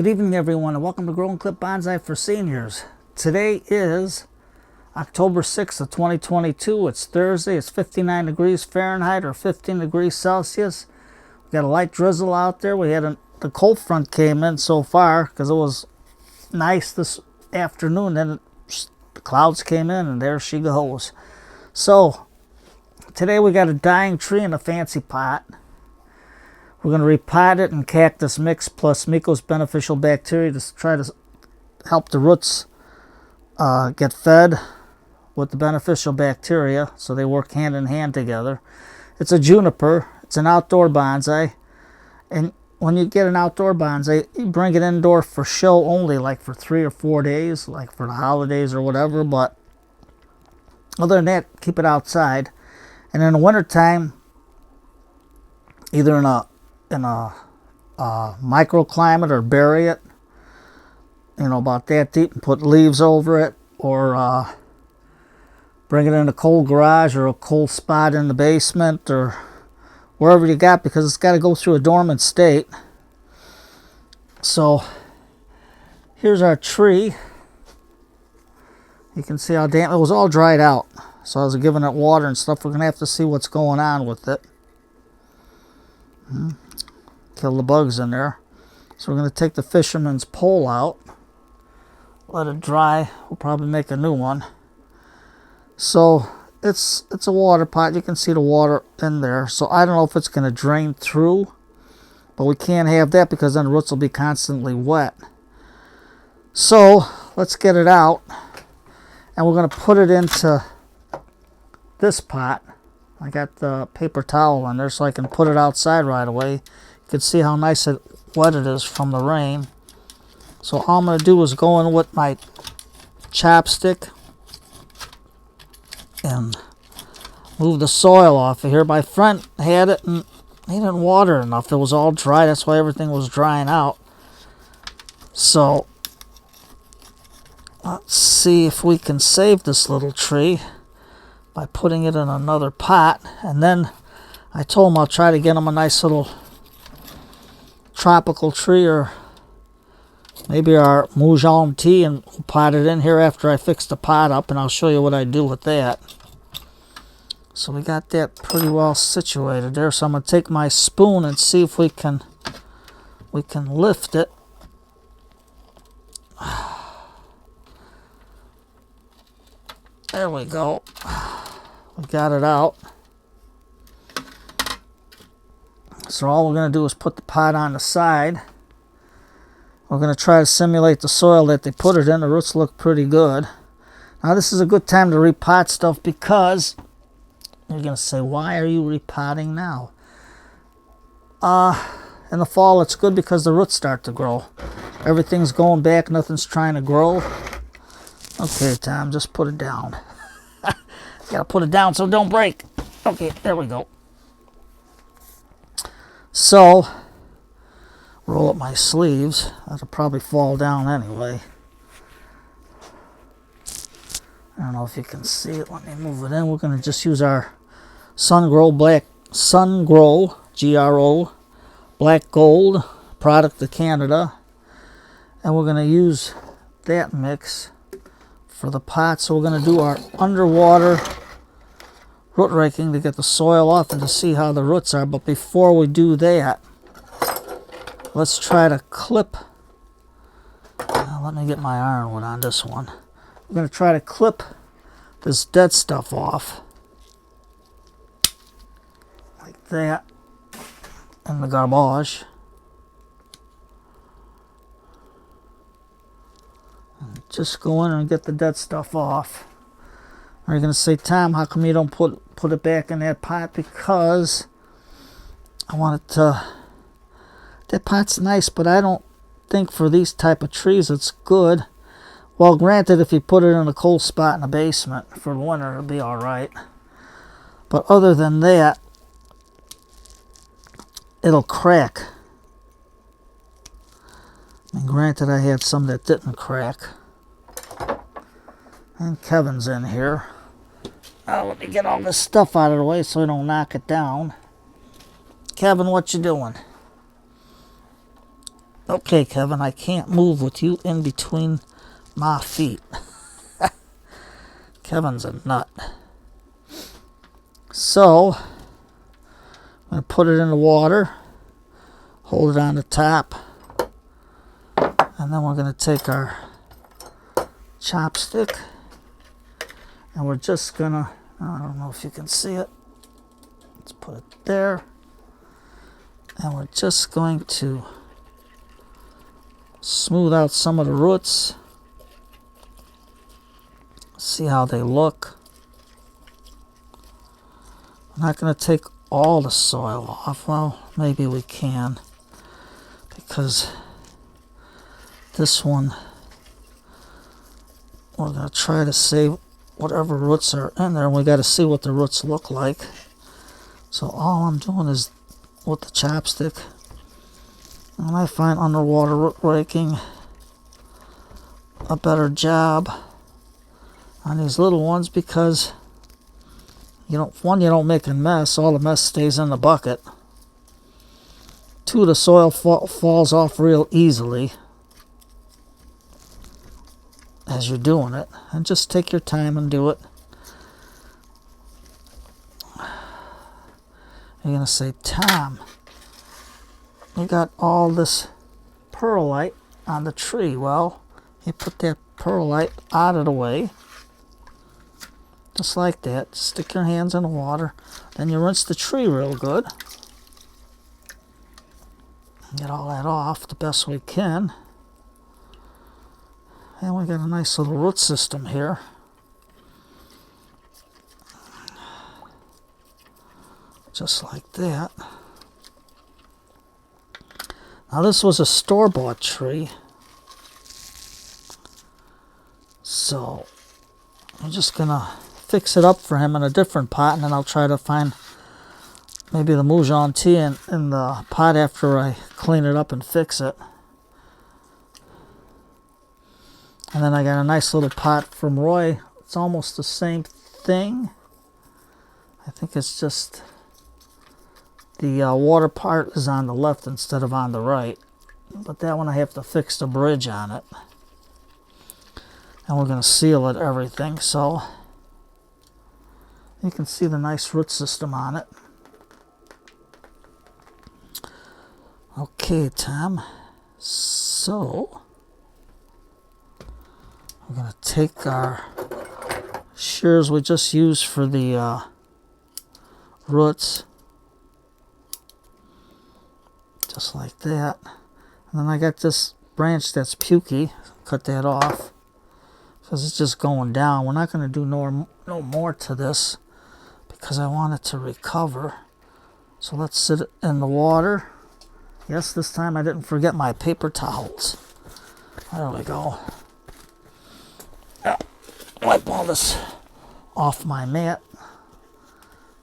Good evening, everyone, and welcome to Grow and Clip Bonsai for Seniors. Today is October 6th of 2022. It's Thursday. It's 59 degrees Fahrenheit or 15 degrees Celsius. We got a light drizzle out there. The cold front came in so far because it was nice this afternoon. Then the clouds came in, and there she goes. So today we got a dying tree in a fancy pot. We're going to repot it in cactus mix plus Miko's beneficial bacteria to try to help the roots get fed with the beneficial bacteria, so they work hand in hand together. It's a juniper. It's an outdoor bonsai. And when you get an outdoor bonsai, you bring it indoor for show only, like for 3 or 4 days, like for the holidays or whatever. But other than that, keep it outside. And in the wintertime, either in a microclimate or bury it, about that deep, and put leaves over it, or bring it in a cold garage or a cold spot in the basement or wherever you got, because it's got to go through a dormant state. So here's our tree. You can see how damp it was. All dried out, so I was giving it water and stuff. We're gonna have to see what's going on with it. Kill the bugs in there. So we're going to take the fisherman's pole out, let it dry. We'll probably make a new one. So it's a water pot. You can see the water in there. So I don't know if it's going to drain through, but we can't have that because then the roots will be constantly wet. So let's get it out, and we're going to put it into this pot. I got the paper towel in there so I can put it outside right away. You can see how nice and wet it is from the rain. So all I'm going to do is go in with my chopstick and move the soil off of here. My friend had it and he didn't water it enough. It was all dry. That's why everything was drying out. So let's see if we can save this little tree by putting it in another pot. And then I told him I'll try to get him a nice little tropical tree, or maybe our Mujon tea, and we'll pot it in here after I fix the pot up, and I'll show you what I do with that. So we got that pretty well situated there. So I'm going to take my spoon and see if we can lift it. There we go. We got it out. So all we're going to do is put the pot on the side. We're going to try to simulate the soil that they put it in. The roots look pretty good. Now this is a good time to repot stuff, because you're going to say, why are you repotting now? In the fall it's good because the roots start to grow. Everything's going back. Nothing's trying to grow. Okay, Tom, just put it down. Gotta put it down so it don't break. Okay, there we go. So, roll up my sleeves. That'll probably fall down anyway. I don't know if you can see it. Let me move it in. We're going to just use our Sungrow GRO Black Gold product of Canada. And we're going to use that mix for the pot. So we're going to do our underwater root raking to get the soil off and to see how the roots are. But before we do that, let's try to clip. Let me get my ironwood on this one. We're going to try to clip this dead stuff off like that in the garbage. And just go in and get the dead stuff off. Are you going to say, Tom, how come you don't put it back in that pot? Because I want it to... That pot's nice, but I don't think for these type of trees it's good. Well, granted, if you put it in a cold spot in the basement for winter, it'll be alright. But other than that, it'll crack. And granted, I had some that didn't crack. And Kevin's in here. Oh, let me get all this stuff out of the way so I don't knock it down. Kevin, what you doing? Okay, Kevin, I can't move with you in between my feet. Kevin's a nut. So, I'm going to put it in the water, hold it on the top, and then we're going to take our chopstick, and we're just going to, I don't know if you can see it, let's put it there, and we're just going to smooth out some of the roots, see how they look. I'm not going to take all the soil off. Well, maybe we can, because this one we're going to try to save whatever roots are in there, and we got to see what the roots look like. So all I'm doing is with the chopstick, and I find underwater root raking a better job on these little ones, because you don't make a mess. All the mess stays in the bucket. Two, the soil falls off real easily as you're doing it, and just take your time and do it. You're gonna say, Tom, we got all this perlite on the tree. Well, you put that perlite out of the way, just like that. Stick your hands in the water, then you rinse the tree real good. Get all that off the best we can. And we got a nice little root system here. Just like that. Now this was a store-bought tree, so I'm just gonna fix it up for him in a different pot, and then I'll try to find maybe the Moujone tea in the pot after I clean it up and fix it. And then I got a nice little pot from Roy. It's almost the same thing. I think it's just the water part is on the left instead of on the right. But that one I have to fix the bridge on it. And we're going to seal it, everything. So you can see the nice root system on it. Okay, Tom. So we're going to take our shears we just used for the roots, just like that. And then I got this branch that's pukey. Cut that off because it's just going down. We're not going to do no more to this because I want it to recover. So let's sit it in the water. Yes, this time I didn't forget my paper towels. There we go. Wipe all this off my mat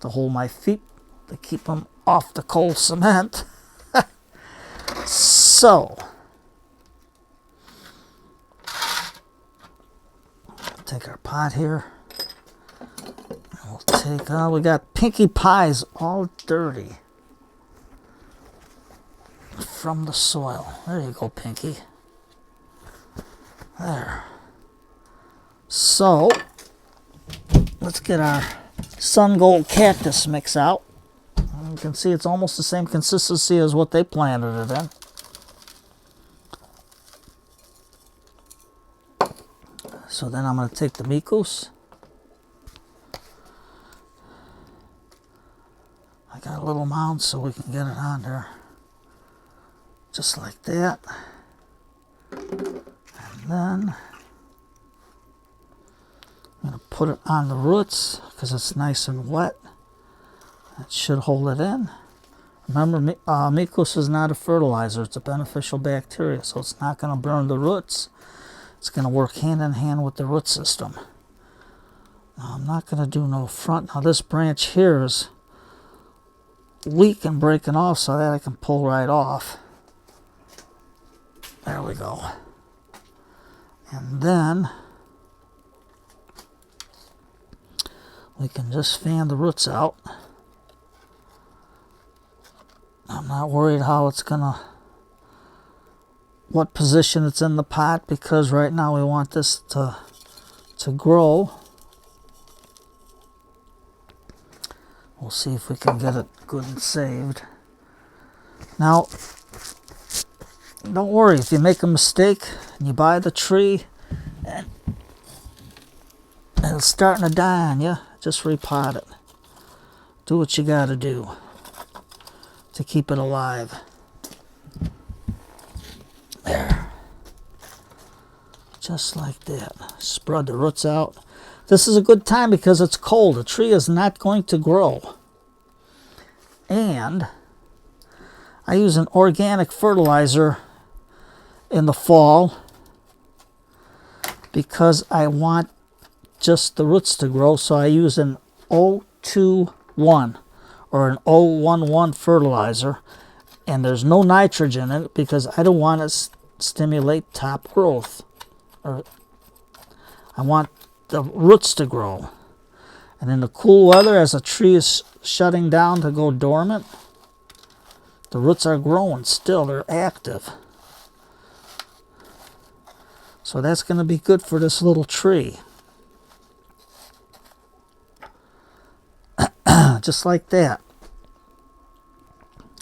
to hold my feet, to keep them off the cold cement. So, take our pot here. We'll take, we got Pinkie Pies all dirty from the soil. There you go, Pinkie. There. So, let's get our Sun Gold Cactus mix out. You can see it's almost the same consistency as what they planted it in. So then I'm going to take the Mikus. I got a little mound so we can get it on there. Just like that. And then I'm going to put it on the roots because it's nice and wet. It should hold it in. Remember, Mikus is not a fertilizer. It's a beneficial bacteria, so it's not going to burn the roots. It's going to work hand in hand with the root system. Now, I'm not going to do no front. Now, this branch here is weak and breaking off, so that I can pull right off. There we go. And then we can just fan the roots out. I'm not worried how it's gonna what position it's in the pot, because right now we want this to grow. We'll see if we can get it good and saved. Now, don't worry if you make a mistake and you buy the tree and it's starting to die on you, just repot it. Do what you gotta do to keep it alive. There. Just like that. Spread the roots out. This is a good time because it's cold. The tree is not going to grow. And I use an organic fertilizer in the fall because I want just the roots to grow. So I use an 021 or an 011 fertilizer. And there's no nitrogen in it because I don't want to stimulate top growth. I want the roots to grow. And in the cool weather, as a tree is shutting down to go dormant, the roots are growing still. They're active. So that's going to be good for this little tree. Just like that.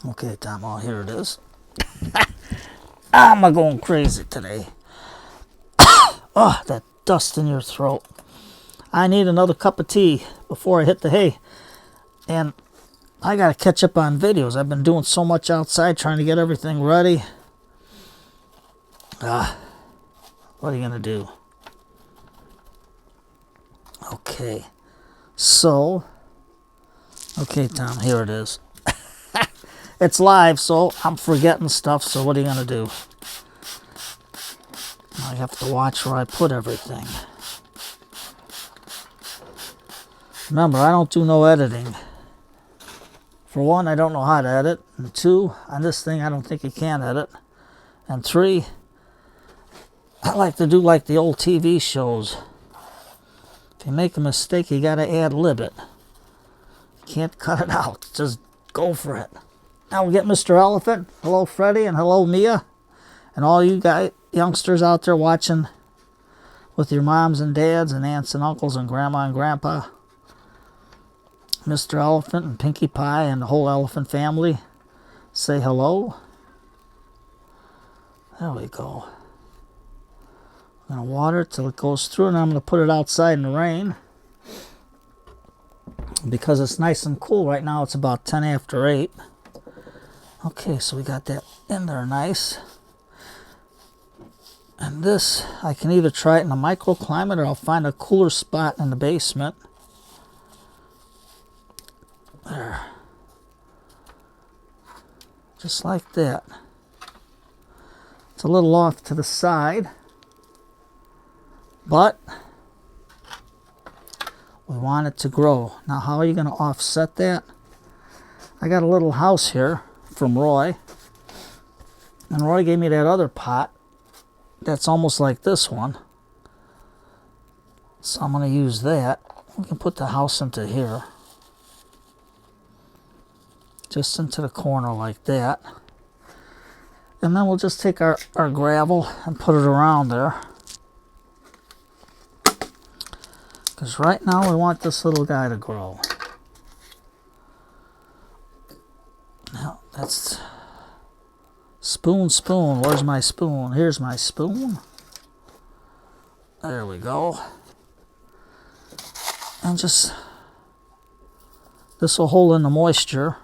Okay, Tom, oh, here it is. I'm going crazy today. Oh, that dust in your throat. I need another cup of tea before I hit the hay. And I got to catch up on videos. I've been doing so much outside trying to get everything ready. What are you going to do? Okay. So, okay, Tom, here it is. It's live, so I'm forgetting stuff, so what are you going to do? I have to watch where I put everything. Remember, I don't do no editing. For one, I don't know how to edit. And two, on this thing, I don't think you can edit. And three, I like to do like the old TV shows. If you make a mistake, you got to ad-lib it. You can't cut it out. Just go for it. Now we get Mr. Elephant. Hello, Freddie, and hello, Mia. And all you guys, youngsters out there watching with your moms and dads and aunts and uncles and grandma and grandpa. Mr. Elephant and Pinkie Pie and the whole elephant family. Say hello. There we go. I'm going to water it till it goes through, and I'm going to put it outside in the rain. Because it's nice and cool right now. It's about 10 after 8. Okay, so we got that in there nice. And this, I can either try it in a microclimate or I'll find a cooler spot in the basement. There. Just like that. It's a little off to the side. But we want it to grow. Now, how are you going to offset that? I got a little house here from Roy. And Roy gave me that other pot that's almost like this one. So I'm going to use that. We can put the house into here. Just into the corner like that. And then we'll just take our gravel and put it around there. Because right now we want this little guy to grow. Now, that's... Spoon. Where's my spoon? Here's my spoon. There we go. And just... This will hold in the moisture.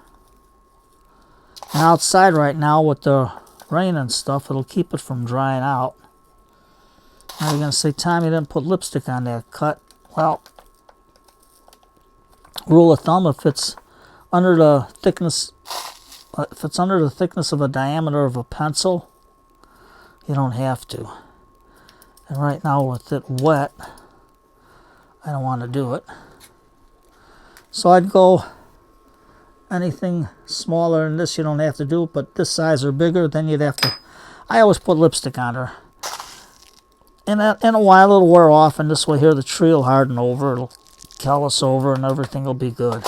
And outside right now with the rain and stuff, it'll keep it from drying out. Now you're going to say, Tom, you didn't put lipstick on that cut. Well, rule of thumb, if it's under the thickness of a diameter of a pencil, you don't have to. And right now with it wet, I don't want to do it. So I'd go anything smaller than this, you don't have to do it, but this size or bigger, then you'd have to. I always put lipstick on her. In a while it'll wear off, and this way here the tree will harden over, it'll callus over, and everything will be good.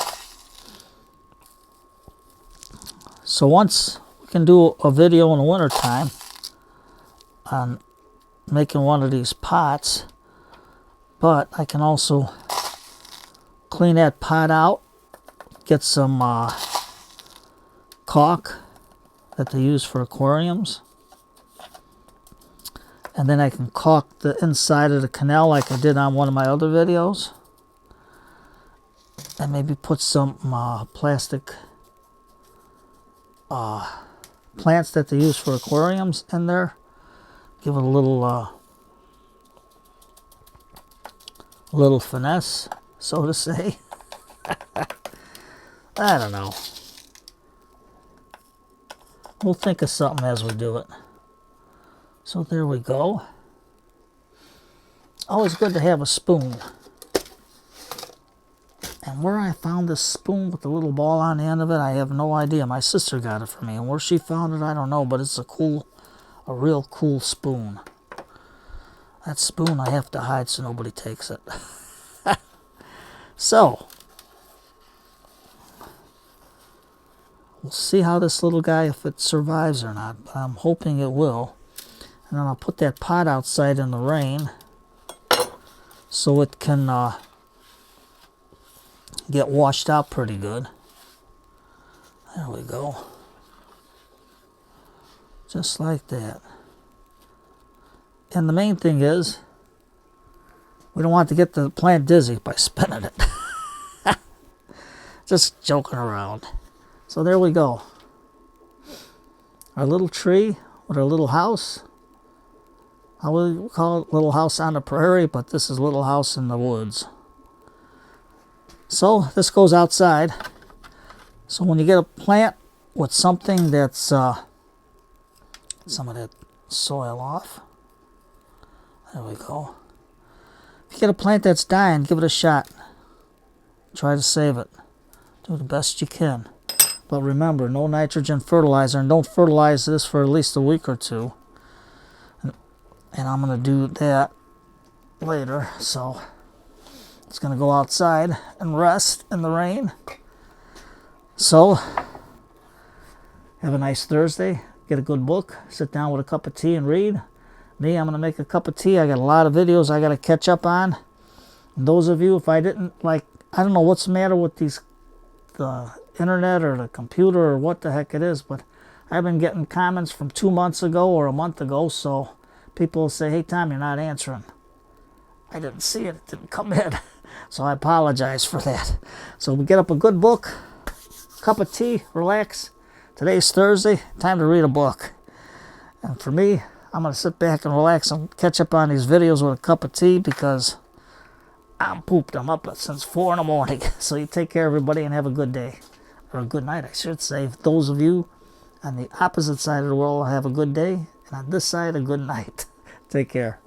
So once we can do a video in the winter time, on making one of these pots, but I can also clean that pot out, get some caulk that they use for aquariums, and then I can caulk the inside of the canal like I did on one of my other videos, and maybe put some plastic plants that they use for aquariums in there. Give it a little finesse, so to say. I don't know. We'll think of something as we do it. So there we go. Always good to have a spoon. And where I found this spoon with the little ball on the end of it, I have no idea. My sister got it for me. And where she found it, I don't know. But it's a real cool spoon. That spoon I have to hide so nobody takes it. So, we'll see how this little guy, if it survives or not. But I'm hoping it will. And then I'll put that pot outside in the rain so it can get washed out pretty good. There we go. Just like that. And the main thing is, we don't want to get the plant dizzy by spinning it. Just joking around. So there we go. Our little tree with our little house. I would call it Little House on the Prairie, but this is Little House in the Woods. So this goes outside. So when you get a plant with something that's some of that soil off. There we go. If you get a plant that's dying, give it a shot. Try to save it. Do the best you can. But remember, no nitrogen fertilizer, and don't fertilize this for at least a week or two. And I'm going to do that later. So it's going to go outside and rest in the rain. So have a nice Thursday. Get a good book. Sit down with a cup of tea and read. Me, I'm going to make a cup of tea. I got a lot of videos I got to catch up on. And those of you, if I didn't, I don't know what's the matter with the internet or the computer or what the heck it is, but I've been getting comments from 2 months ago or a month ago, so people will say, hey Tom, you're not answering. I didn't see it. It didn't come in. So I apologize for that. So we get up a good book, cup of tea, relax. Today's Thursday, time to read a book. And for me, I'm going to sit back and relax and catch up on these videos with a cup of tea because I'm pooped. I'm up since 4 in the morning. So you take care, everybody, and have a good day. Or a good night, I should say. Those of you on the opposite side of the world have a good day. And on this side, a good night. Take care.